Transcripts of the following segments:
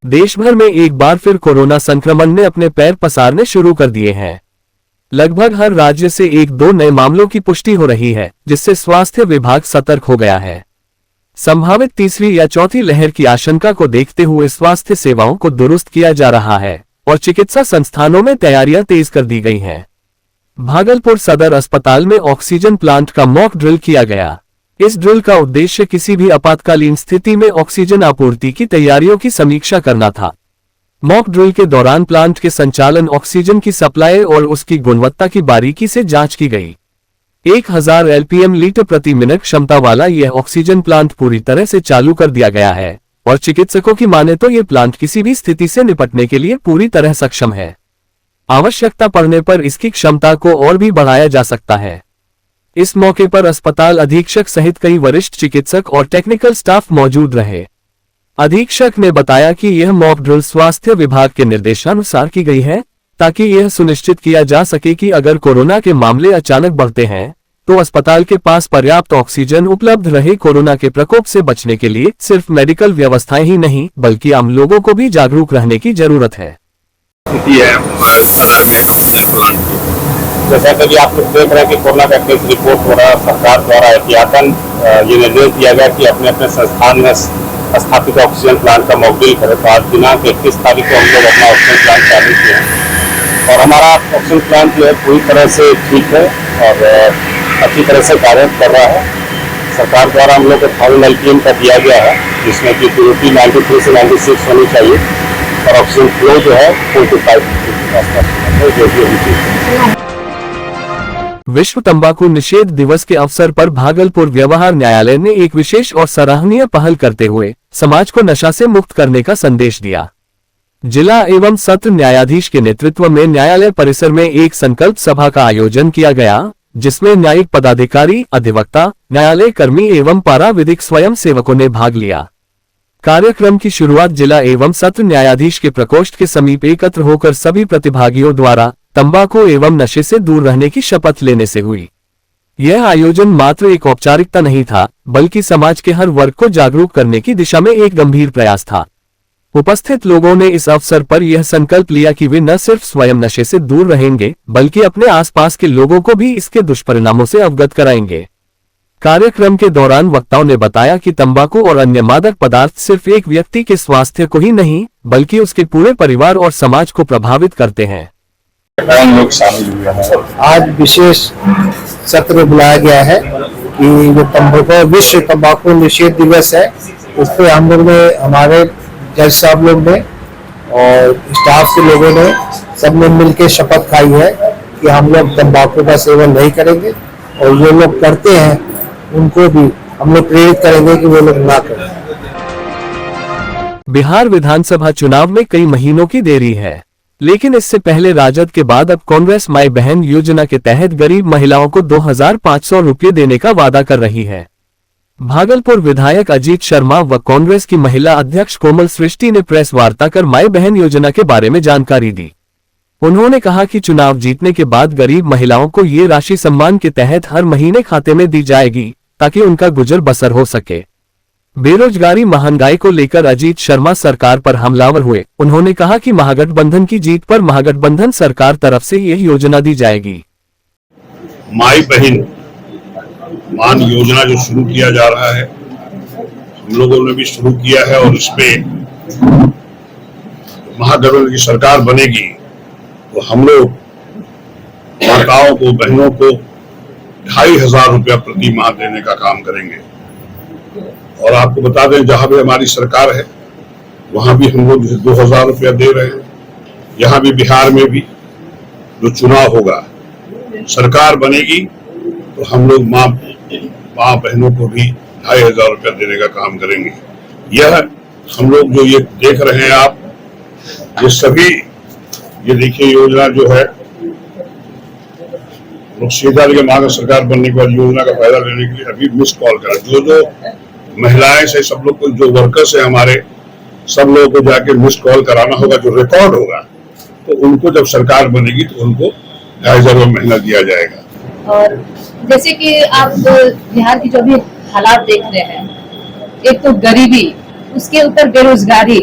देश भर में एक बार फिर कोरोना संक्रमण ने अपने पैर पसारने शुरू कर दिए हैं। लगभग हर राज्य से एक दो नए मामलों की पुष्टि हो रही है, जिससे स्वास्थ्य विभाग सतर्क हो गया है। संभावित तीसरी या चौथी लहर की आशंका को देखते हुए स्वास्थ्य सेवाओं को दुरुस्त किया जा रहा है और चिकित्सा संस्थानों में तैयारियां तेज कर दी गई हैं। भागलपुर सदर अस्पताल में ऑक्सीजन प्लांट का मॉक ड्रिल किया गया। इस ड्रिल का उद्देश्य किसी भी आपातकालीन स्थिति में ऑक्सीजन आपूर्ति की तैयारियों की समीक्षा करना था। मॉक ड्रिल के दौरान प्लांट के संचालन, ऑक्सीजन की सप्लाई और उसकी गुणवत्ता की बारीकी से जांच की गई। 1000 एलपीएम लीटर प्रति मिनट क्षमता वाला यह ऑक्सीजन प्लांट पूरी तरह से चालू कर दिया गया है और चिकित्सकों की माने तो यह प्लांट किसी भी स्थिति से निपटने के लिए पूरी तरह सक्षम है। आवश्यकता पड़ने पर इसकी क्षमता को और भी बढ़ाया जा सकता है। इस मौके पर अस्पताल अधीक्षक सहित कई वरिष्ठ चिकित्सक और टेक्निकल स्टाफ मौजूद रहे। अधीक्षक ने बताया कि यह मॉक ड्रिल स्वास्थ्य विभाग के निर्देशानुसार की गई है, ताकि यह सुनिश्चित किया जा सके कि अगर कोरोना के मामले अचानक बढ़ते हैं तो अस्पताल के पास पर्याप्त ऑक्सीजन उपलब्ध रहे। कोरोना के प्रकोप से बचने के लिए सिर्फ मेडिकल व्यवस्थाएं ही नहीं, बल्कि आम लोगों को भी जागरूक रहने की जरूरत है। जैसा कि आप लोग देख रहे हैं कि कोरोना का केस रिपोर्ट हो रहा है, सरकार द्वारा एहतियातन ये निर्देश दिया गया कि अपने अपने संस्थान में स्थापित ऑक्सीजन प्लांट का मॉक ड्रिल करें। तो आज दिनांक 31 तारीख को हम लोग अपना ऑक्सीजन प्लांट चालू किए हैं और हमारा ऑक्सीजन प्लांट जो है पूरी तरह से ठीक है और अच्छी तरह से कार्य कर रहा है। सरकार द्वारा हम लोग को 1000 एलपीएम का दिया गया है, जिसमें कि प्योरिटी 93 से 96 होनी चाहिए और ऑक्सीजन फ्लो जो है 45 के आसपास जो भी होनी चाहिए। विश्व तंबाकू निषेध दिवस के अवसर पर भागलपुर व्यवहार न्यायालय ने एक विशेष और सराहनीय पहल करते हुए समाज को नशा से मुक्त करने का संदेश दिया। जिला एवं सत्र न्यायाधीश के नेतृत्व में न्यायालय परिसर में एक संकल्प सभा का आयोजन किया गया, जिसमें न्यायिक पदाधिकारी, अधिवक्ता, न्यायालय कर्मी एवं पारा विधिक स्वयं सेवकों ने भाग लिया। कार्यक्रम की शुरुआत जिला एवं सत्र न्यायाधीश के प्रकोष्ठ के समीप एकत्र होकर सभी प्रतिभागियों द्वारा तंबाकू एवं नशे से दूर रहने की शपथ लेने से हुई। यह आयोजन मात्र एक औपचारिकता नहीं था, बल्कि समाज के हर वर्ग को जागरूक करने की दिशा में एक गंभीर प्रयास था। उपस्थित लोगों ने इस अवसर पर यह संकल्प लिया कि वे न सिर्फ स्वयं नशे से दूर रहेंगे, बल्कि अपने आसपास के लोगों को भी इसके दुष्परिणामों से अवगत कराएंगे। कार्यक्रम के दौरान वक्ताओं ने बताया कि तंबाकू और अन्य मादक पदार्थ सिर्फ एक व्यक्ति के स्वास्थ्य को ही नहीं, बल्कि उसके पूरे परिवार और समाज को प्रभावित करते हैं। लोग शामिल हुए हैं। आज विशेष सत्र बुलाया गया है कि जो तंबाकू विश्व तंबाकू निषेध दिवस है, उस पर हम लोग ने, हमारे जज साहब लोग ने और स्टाफ के लोगों ने सबने मिलकर शपथ खाई है कि हम लोग तंबाकू का सेवन नहीं करेंगे और जो लोग करते हैं उनको भी हम लोग प्रेरित करेंगे कि वो लोग ना करें। बिहार विधानसभा चुनाव में कई महीनों की देरी है, लेकिन इससे पहले राजद के बाद अब कांग्रेस माई बहन योजना के तहत गरीब महिलाओं को 2500 रुपये देने का वादा कर रही है। भागलपुर विधायक अजीत शर्मा व कांग्रेस की महिला अध्यक्ष कोमल सृष्टि ने प्रेस वार्ता कर माई बहन योजना के बारे में जानकारी दी। उन्होंने कहा कि चुनाव जीतने के बाद गरीब महिलाओं को ये राशि सम्मान के तहत हर महीने खाते में दी जाएगी, ताकि उनका गुजर बसर हो सके। बेरोजगारी, महंगाई को लेकर अजीत शर्मा सरकार पर हमलावर हुए। उन्होंने कहा कि महागठबंधन की जीत पर महागठबंधन सरकार तरफ से यह योजना दी जाएगी। माई बहन मान योजना जो शुरू किया जा रहा है, हम लोगों ने भी शुरू किया है और इसमें महागठबंधन की सरकार बनेगी तो हम लोग माताओं को, बहनों को 2500 रुपया प्रति माह देने का काम करेंगे। और आपको बता दें, जहां भी हमारी सरकार है वहां भी हम लोग 2000 रुपया दे रहे हैं। यहाँ भी बिहार में भी जो चुनाव होगा, सरकार बनेगी तो हम लोग माँ बहनों को भी 2500 रुपया देने का काम करेंगे। यह हम लोग जो ये देख रहे हैं आप, ये सभी, ये देखिए योजना जो है, लोग सीधा लेके मांग सरकार बनने के बाद योजना का फायदा लेने के लिए अभी मिस कॉल करें। जो महिलाएं से सब लोग को, जो वर्कर्स है हमारे, सब लोगों को जाके मिस कॉल कराना होगा, जो रिकॉर्ड होगा, तो उनको जब सरकार बनेगी तो उनको 2500 रुपये महीना दिया जाएगा। और जैसे कि आप बिहार की जो भी हालात देख रहे हैं, एक तो गरीबी, उसके ऊपर बेरोजगारी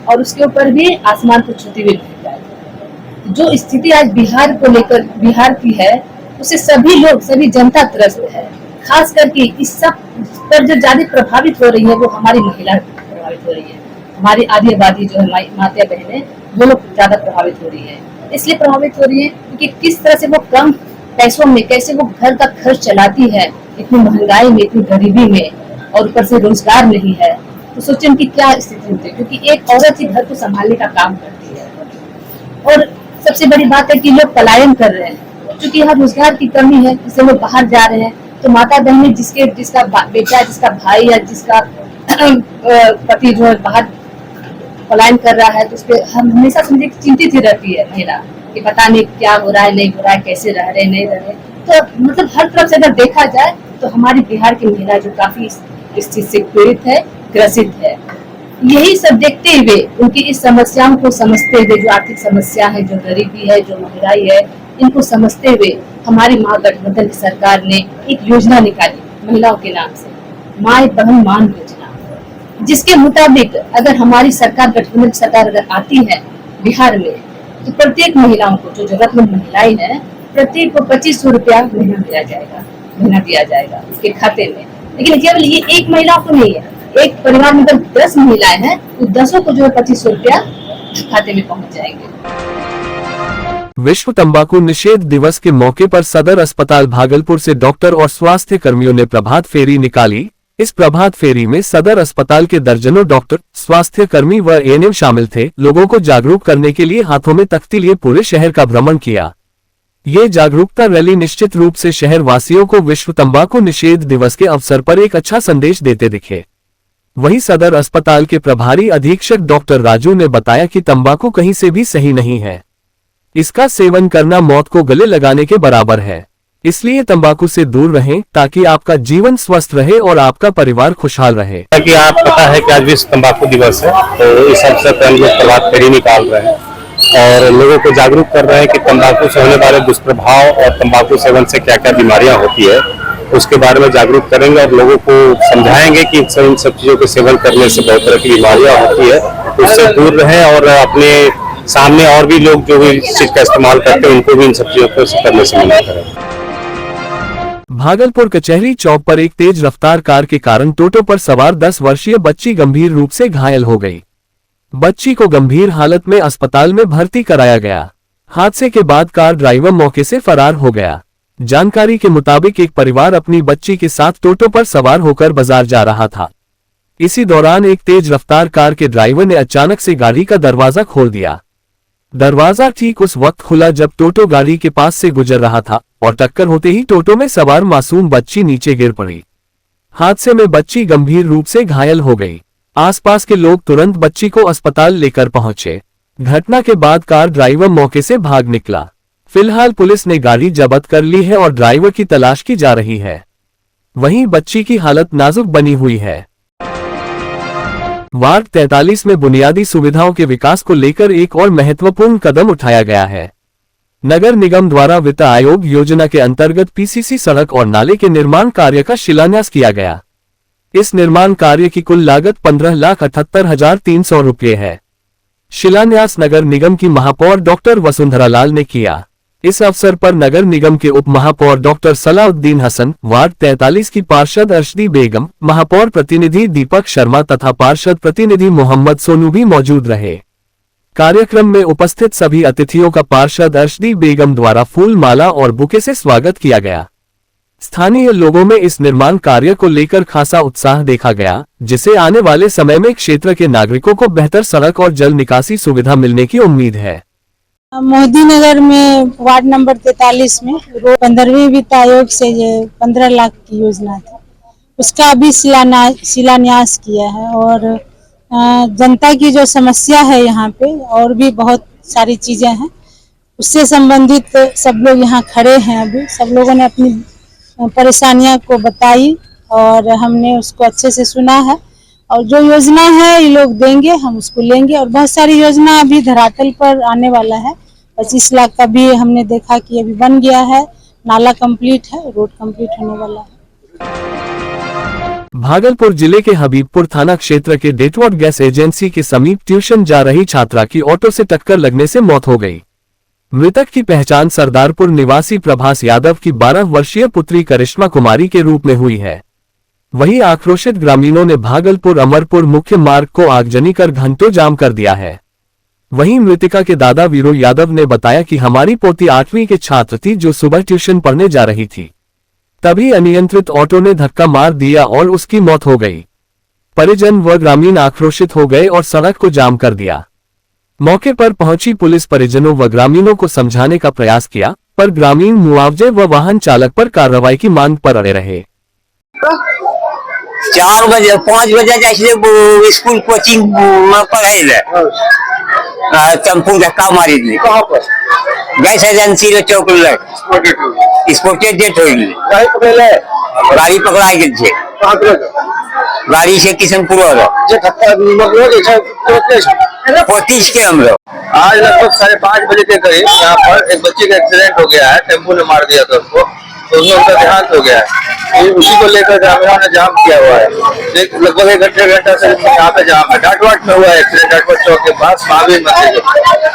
और उसके ऊपर भी आसमान को छूती हुई महंगाई। जो स्थिति आज बिहार को लेकर बिहार की है, उससे सभी लोग, सभी जनता त्रस्त है। खास करके इस सब पर जो ज्यादा प्रभावित हो रही है वो हमारी महिला प्रभावित हो रही है। हमारी आधी आबादी जो है माता बहनें, वो लोग ज्यादा प्रभावित हो रही है। इसलिए प्रभावित हो रही है क्योंकि किस तरह से वो कम पैसों में कैसे वो घर का खर्च चलाती है, इतनी महंगाई में, इतनी गरीबी में, और ऊपर से रोजगार नहीं है। तो सोचें उनकी क्या स्थिति होती है, क्योंकि एक औरत ही घर को संभालने का काम करती है। और सबसे बड़ी बात है कि लोग पलायन कर रहे हैं, क्योंकि यहाँ रोजगार की कमी है, इससे लोग बाहर जा रहे हैं। तो माता बहनें जिसका बेटा, जिसका भाई या जिसका पति जो है बाहर पलायन कर रहा है, तो उसपे हम हमेशा समझे चिंतित ही रहती है महिला कि पता नहीं क्या हो रहा है, नहीं हो रहा है, कैसे रह रहे, नहीं रह रहे। तो मतलब हर तरफ से अगर देखा जाए तो हमारी बिहार की महिला जो काफी इस चीज से पीड़ित है, ग्रसित है। यही सब देखते हुए, उनकी इस समस्याओं को समझते हुए, जो आर्थिक समस्या है, जो गरीबी है, जो महंगाई है, इनको समझते हुए हमारी महागठबंधन की सरकार ने एक योजना निकाली महिलाओं के नाम से, माँ बहन मान योजना, जिसके मुताबिक अगर हमारी सरकार, गठबंधन की सरकार अगर आती है बिहार में, तो प्रत्येक महिलाओं को, जो जरूरतमंद महिलाएं हैं, प्रत्येक को 2500 रुपया महीना दिया जाएगा उसके खाते में। लेकिन केवल ये एक महिला को नहीं है, एक परिवार में अगर 10 महिलाएं हैं तो 10 को जो है 2500 रुपया खाते में पहुंच जाएंगे। विश्व तंबाकू निषेध दिवस के मौके पर सदर अस्पताल भागलपुर से डॉक्टर और स्वास्थ्य कर्मियों ने प्रभात फेरी निकाली। इस प्रभात फेरी में सदर अस्पताल के दर्जनों डॉक्टर, स्वास्थ्य कर्मी व एएनएम शामिल थे। लोगों को जागरूक करने के लिए हाथों में तख्ती लिए पूरे शहर का भ्रमण किया। ये जागरूकता रैली निश्चित रूप से शहर वासियों को विश्व तंबाकू निषेध दिवस के अवसर पर एक अच्छा संदेश देते दिखे। वहीं सदर अस्पताल के प्रभारी अधीक्षक डॉक्टर राजू ने बताया कि तंबाकू कहीं से भी सही नहीं है। इसका सेवन करना मौत को गले लगाने के बराबर है। इसलिए तंबाकू से दूर रहें ताकि आपका जीवन स्वस्थ रहे और आपका परिवार खुशहाल रहे। कि आप पता है कि आज विश्व तंबाकू दिवस है, तो इस अवसर पर हम लोग प्रभात फेरी निकाल रहे हैं और लोगों को जागरूक कर रहे हैं कि तंबाकू से होने वाले दुष्प्रभाव और तंबाकू सेवन से क्या क्या बीमारियां होती है, उसके बारे में जागरूक करेंगे और लोगों को समझाएंगे कि इन सब चीजों के सेवन करने से बहुत तरह की बीमारियां होती है, उससे दूर रहें और अपने सामने और भी लोग जो इस चीज का इस्तेमाल करते हैं उनको भी इन सब चीजों को करने से मना करें। भागलपुर कचहरी चौक पर एक तेज रफ्तार कार के कारण टोटो पर सवार 10 वर्षीय बच्ची गंभीर रूप से घायल हो गई। बच्ची को गंभीर हालत में अस्पताल में भर्ती कराया गया। हादसे के बाद कार ड्राइवर मौके से फरार हो गया। जानकारी के मुताबिक एक परिवार अपनी बच्ची के साथ टोटो पर सवार होकर बाजार जा रहा था। इसी दौरान एक तेज रफ्तार कार के ड्राइवर ने अचानक से गाड़ी का दरवाजा खोल दिया। दरवाजा ठीक उस वक्त खुला जब टोटो गाड़ी के पास से गुजर रहा था और टक्कर होते ही टोटो में सवार मासूम बच्ची नीचे गिर पड़ी। हादसे में बच्ची गंभीर रूप से घायल हो गई। आसपास के लोग तुरंत बच्ची को अस्पताल लेकर पहुंचे। घटना के बाद कार ड्राइवर मौके से भाग निकला। फिलहाल पुलिस ने गाड़ी जब्त कर ली है और ड्राइवर की तलाश की जा रही है। वहीं बच्ची की हालत नाजुक बनी हुई है। वार्ड 43 में बुनियादी सुविधाओं के विकास को लेकर एक और महत्वपूर्ण कदम उठाया गया है। नगर निगम द्वारा वित्त आयोग योजना के अंतर्गत पीसीसी सड़क और नाले के निर्माण कार्य का शिलान्यास किया गया। इस निर्माण कार्य की कुल लागत 15,78,300 रुपये है। शिलान्यास नगर निगम की महापौर डॉक्टर वसुंधरा लाल ने किया। इस अवसर पर नगर निगम के उप महापौर डॉक्टर सलाउद्दीन हसन, वार्ड 43 की पार्षद अर्शदी बेगम, महापौर प्रतिनिधि दीपक शर्मा तथा पार्षद प्रतिनिधि मोहम्मद सोनू भी मौजूद रहे। कार्यक्रम में उपस्थित सभी अतिथियों का पार्षद अर्शदी बेगम द्वारा फूल माला और बुके से स्वागत किया गया। स्थानीय लोगों में इस निर्माण कार्य को लेकर खासा उत्साह देखा गया, जिसे आने वाले समय में क्षेत्र के नागरिकों को बेहतर सड़क और जल निकासी सुविधा मिलने की उम्मीद है। मोदी नगर में वार्ड नंबर 43 में 15वीं वित्त आयोग से ये 15 लाख की योजना थी, उसका अभी शिलान्यास किया है। और जनता की जो समस्या है यहाँ पे और भी बहुत सारी चीजें हैं, उससे संबंधित सब लोग यहाँ खड़े हैं। अभी सब लोगों ने अपनी परेशानियां को बताई और हमने उसको अच्छे से सुना है। और जो योजना है ये लोग देंगे, हम उसको लेंगे। और बहुत सारी योजना अभी धरातल पर आने वाला है। 25 लाख का भी हमने देखा कि अभी बन गया है, नाला कंप्लीट है, रोड कंप्लीट होने वाला है। भागलपुर जिले के हबीबपुर थाना क्षेत्र के डेटवॉट गैस एजेंसी के समीप ट्यूशन जा रही छात्रा की ऑटो से टक्कर लगने से मौत हो गई। मृतक की पहचान सरदारपुर निवासी प्रभास यादव की 12 वर्षीय पुत्री करिश्मा कुमारी के रूप में हुई है। वहीं आक्रोशित ग्रामीणों ने भागलपुर अमरपुर मुख्य मार्ग को आगजनी कर घंटों जाम कर दिया है। वहीं मृतिका के दादा वीरो यादव ने बताया कि हमारी पोती 8वीं के छात्र थी जो सुबह ट्यूशन पढ़ने जा रही थी। तभी अनियंत्रित ऑटो ने धक्का मार दिया और उसकी मौत हो गई। परिजन व ग्रामीण आक्रोशित हो गए और सड़क को जाम कर दिया। मौके पर पहुंची पुलिस परिजनों व ग्रामीणों को समझाने का प्रयास किया, पर ग्रामीण मुआवजे व वाहन चालक पर कार्रवाई की मांग पर अड़े रहे। 4 बजे 5 बजे जाए स्कूल कोचिंग में पढ़ाई टेम्पू धक्का मारी दी गैस एजेंसी रे चौक स्पोर्टेड डेट हो गाड़ी पकड़ा गई गाड़ी से किशनपुर 25 के हम लोग। आज लगभग 5:30 बजे के करीब यहाँ पर एक बच्चे का एक्सीडेंट हो गया है। टेम्पो ने मार दिया था उसको, तो उसमें उनका देहांत हो गया है। उसी को लेकर ग्रामीणों ने जाम किया हुआ है। लगभग 1 घंटा से यहाँ पे जाम है। डाटवाट में हुआ है एक्सीडेंट, डाटवाट चौक के पास महावीर मंदिर।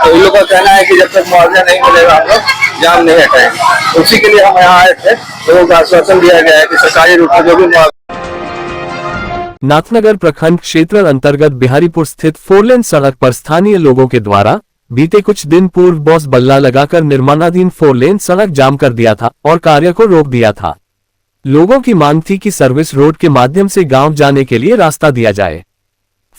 तो इन लोगों का कहना है कि जब तक मुआवजा नहीं मिलेगा हम लोग जाम नहीं हटाएंगे। उसी के लिए हम यहाँ आए थे। लोगों को आश्वासन दिया गया है कि सरकारी रूप में जो भी नाथनगर प्रखंड क्षेत्र अंतर्गत बिहारीपुर स्थित 4 लेन सड़क पर स्थानीय लोगों के द्वारा बीते कुछ दिन पूर्व बॉस बल्ला लगाकर निर्माणाधीन 4 लेन सड़क जाम कर दिया था और कार्य को रोक दिया था। लोगों की मांग थी कि सर्विस रोड के माध्यम से गांव जाने के लिए रास्ता दिया जाए।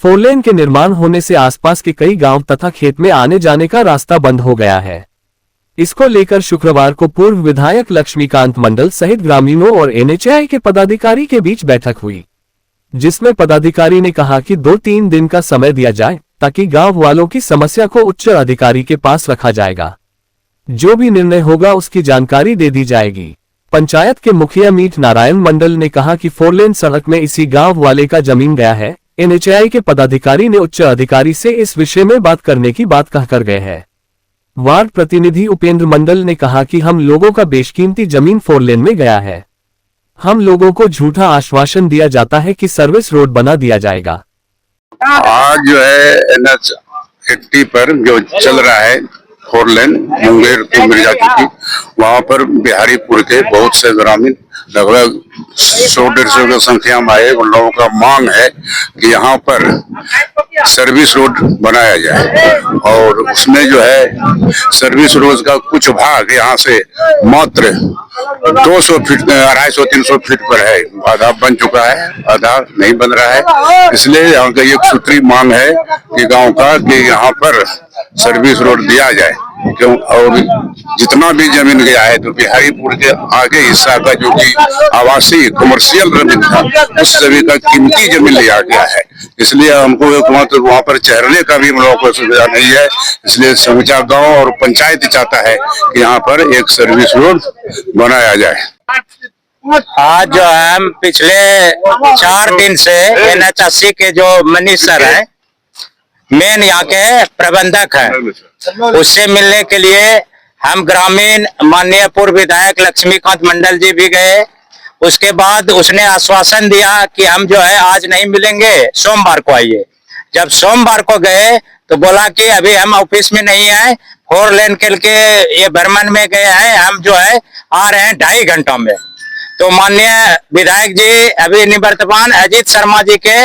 4 लेन के निर्माण होने से आसपास के कई गांव तथा खेत में आने जाने का रास्ता बंद हो गया है। इसको लेकर शुक्रवार को पूर्व विधायक लक्ष्मीकांत मंडल सहित ग्रामीणों और NHAI के पदाधिकारी के बीच बैठक हुई, जिसमें पदाधिकारी ने कहा कि 2-3 दिन का समय दिया जाए ताकि गांव वालों की समस्या को उच्च अधिकारी के पास रखा जाएगा। जो भी निर्णय होगा उसकी जानकारी दे दी जाएगी। पंचायत के मुखिया मीठ नारायण मंडल ने कहा कि 4 लेन सड़क में इसी गांव वाले का जमीन गया है। NHAI के पदाधिकारी ने उच्च अधिकारी से इस विषय में बात करने की बात कहकर गए हैं। वार्ड प्रतिनिधि उपेंद्र मंडल ने कहा कि हम लोगों का बेशकीमती जमीन 4 लेन में गया है। हम लोगों को झूठा आश्वासन दिया जाता है कि सर्विस रोड बना दिया जाएगा। आज जो है NH 80 पर जो चल रहा है 4 लेन मुंगेर टू मिर्जाचौकी, वहाँ पर बिहारीपुर के बहुत से ग्रामीण लगभग 100-150 की संख्या में आए। उन लोगों का मांग है कि यहाँ पर सर्विस रोड बनाया जाए और उसमें जो है सर्विस रोड का कुछ भाग यहाँ से मात्र 200 फीट 250-300 फीट पर है। आधा बन चुका है, आधा नहीं बन रहा है। इसलिए यहाँ का एक सूत्री मांग है कि गांव का कि यहाँ पर सर्विस रोड दिया जाए। क्यों और जितना भी जमीन गया है तो बिहारीपुर के आगे हिस्सा का जो कि आवासीय कमर्शियल जमीन था उस जमीन का कीमती जमीन लिया गया है। इसलिए हमको वहाँ पर चढ़ने का भी हम लोगों को सुविधा नहीं है। इसलिए समूचा गांव और पंचायत चाहता है कि यहाँ पर एक सर्विस रोड बनाया जाए। आज जो है हम पिछले 4 दिन से NH 80 के जो मनीष सर है, मेन यहाँ के प्रबंधक है, उससे मिलने के लिए हम ग्रामीण माननीय पूर्व विधायक लक्ष्मीकांत मंडल जी भी गए। उसके बाद उसने आश्वासन दिया कि हम जो है आज नहीं मिलेंगे, सोमवार को आइए। जब सोमवार को गए तो बोला कि अभी हम ऑफिस में नहीं है, 4 लेन के ये भ्रमण में गए हैं, हम जो है आ रहे हैं 2.5 घंटों में। तो माननीय विधायक जी अभी निवर्तमान अजीत शर्मा जी के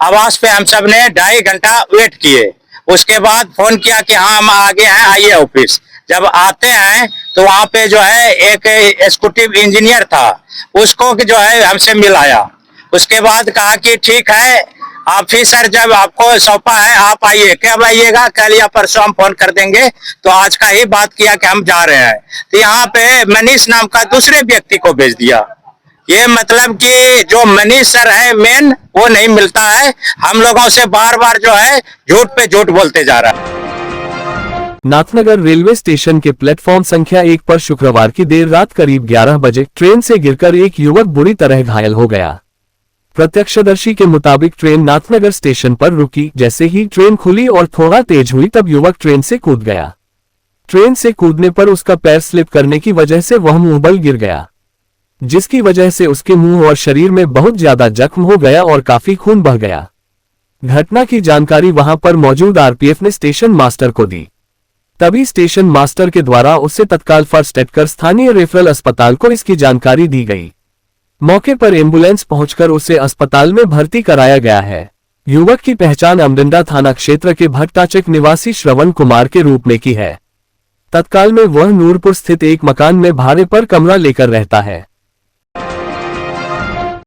आवास पे हम सब ने 2.5 घंटा वेट किए। उसके बाद फोन किया कि हाँ हम आगे हैं, आइए ऑफिस। जब आते हैं तो वहाँ पे जो है एक एग्जीक्यूटिव इंजीनियर था, उसको जो है हमसे मिलाया। उसके बाद कहा कि ठीक है ऑफिसर जब आपको सौंपा है आप आइए, कब आइएगा, कल या परसों हम फोन कर देंगे। तो आज का ही बात किया कि हम जा रहे हैं। तो यहाँ पे मनीष नाम का दूसरे व्यक्ति को भेज दिया। ये मतलब कि जो मनीष सर है मेन वो नहीं मिलता है, हम लोगों से बार बार जो है झूठ पे झूठ बोलते जा रहा है। नाथनगर रेलवे स्टेशन के प्लेटफॉर्म संख्या 1 पर शुक्रवार की देर रात करीब 11 बजे ट्रेन से गिरकर एक युवक बुरी तरह घायल हो गया। प्रत्यक्षदर्शी के मुताबिक ट्रेन नाथनगर स्टेशन पर रुकी। जैसे ही ट्रेन खुली और थोड़ा तेज हुई तब युवक ट्रेन से कूद गया। ट्रेन से कूदने पर उसका पैर स्लिप करने की वजह से वह मुंहबल गिर गया। जिसकी वजह से उसके मुंह और शरीर में बहुत ज्यादा जख्म हो गया और काफी खून बह गया। घटना की जानकारी वहां पर मौजूद आरपीएफ ने स्टेशन मास्टर को दी। तभी स्टेशन मास्टर के द्वारा उसे तत्काल फर्स्ट एड कर स्थानीय रेफरल अस्पताल को इसकी जानकारी दी गई। मौके पर एम्बुलेंस पहुंचकर उसे अस्पताल में भर्ती कराया गया है। युवक की पहचान अमडिंडा थाना क्षेत्र के भट्टाचक निवासी श्रवण कुमार के रूप में की है। तत्काल में वह नूरपुर स्थित एक मकान में भाड़े पर कमरा लेकर रहता है।